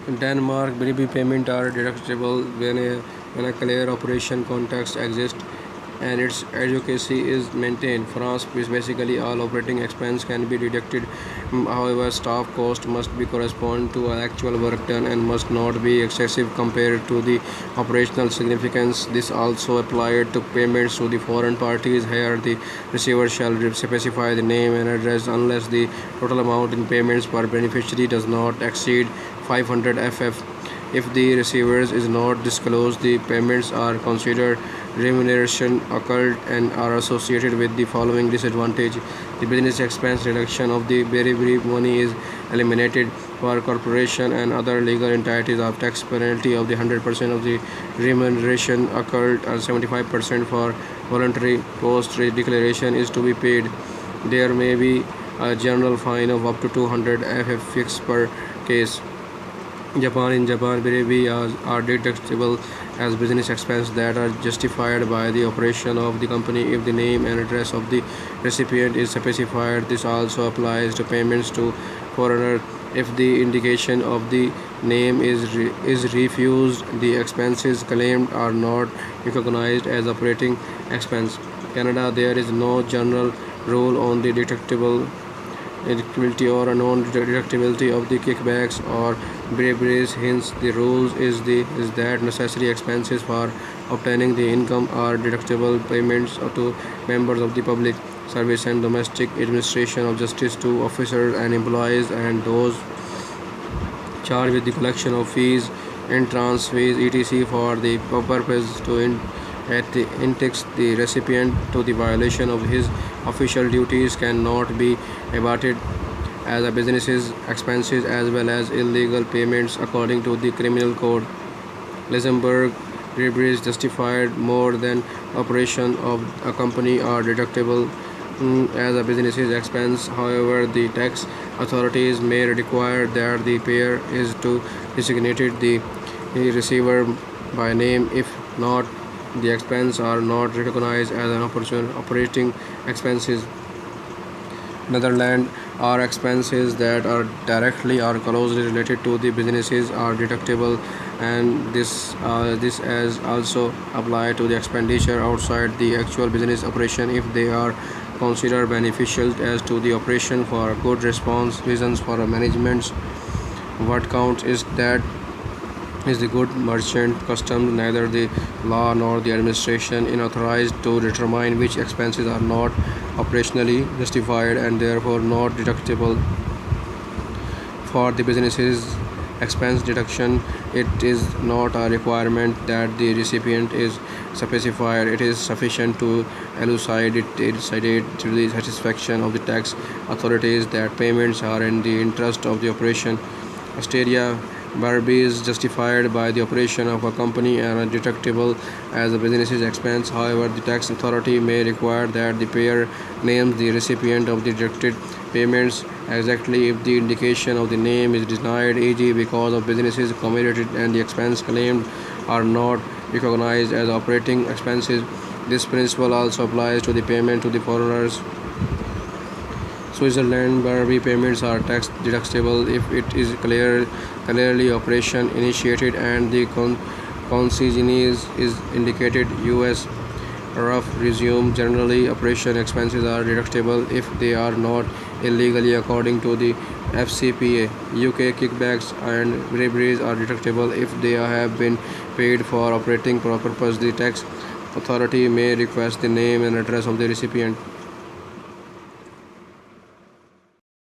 In Denmark, bribe payments are deductible when a clear operation context exists and its advocacy is maintained. France, basically all operating expense can be deducted. However, staff cost must be correspond to actual work done and must not be excessive compared to the operational significance. This also applied to payments to the foreign parties. Here, the receiver shall specify the name and address unless the total amount in payments per beneficiary does not exceed 500 FF. If the receivers is not disclosed, the payments are considered remuneration occurred and are associated with the following disadvantage. The business expense reduction of the very brief money is eliminated for corporation and other legal entities of tax penalty of the 100% of the remuneration occurred and 75% for voluntary post declaration is to be paid. There may be a general fine of up to 200 FF fixed per case. Japan In Japan, bribe are deductible as business expense that are justified by the operation of the company if the name and address of the recipient is specified. This also applies to payments to foreigner. If the indication of the name is refused, the expenses claimed are not recognized as operating expense. Canada, there is no general rule on the deductibility or a non-deductibility of the kickbacks or bribes. Hence, the rules is that necessary expenses for obtaining the income are deductible. Payments to members of the public service and domestic administration of justice, to officers and employees, and those charged with the collection of fees, entrance fees, etc., for the purpose to at the index the recipient to the violation of his official duties cannot be abated as a business's expenses as well as illegal payments according to the criminal code. Luxembourg, briberies justified more than operation of a company are deductible as a business's expense. However, the tax authorities may require that the payer is to designate the receiver by name. If not, the expense are not recognized as an operating expenses. Netherlands are expenses that are directly or closely related to the businesses are deductible, and this as also apply to the expenditure outside the actual business operation if they are considered beneficial as to the operation for good response reasons for management. What counts is that is the good merchant custom. Neither the law nor the administration is authorized to determine which expenses are not operationally justified and therefore not deductible. For the business's expense deduction, it is not a requirement that the recipient is specified. It is sufficient to elucidate to the satisfaction of the tax authorities that payments are in the interest of the operation. Australia, bribe is justified by the operation of a company and are deductible as a business's expense. However, the tax authority may require that the payer names the recipient of the deducted payments exactly if the indication of the name is denied, e.g., because of businesses committed and the expense claimed are not recognized as operating expenses. This principle also applies to the payment to the foreigners. Switzerland, bribe payments are tax deductible if it is clearly operation initiated and the consignee is indicated. U.S. rough resume generally operation expenses are deductible if they are not illegally according to the FCPA. UK kickbacks and briberies are deductible if they have been paid for operating purpose. The tax authority may request the name and address of the recipient.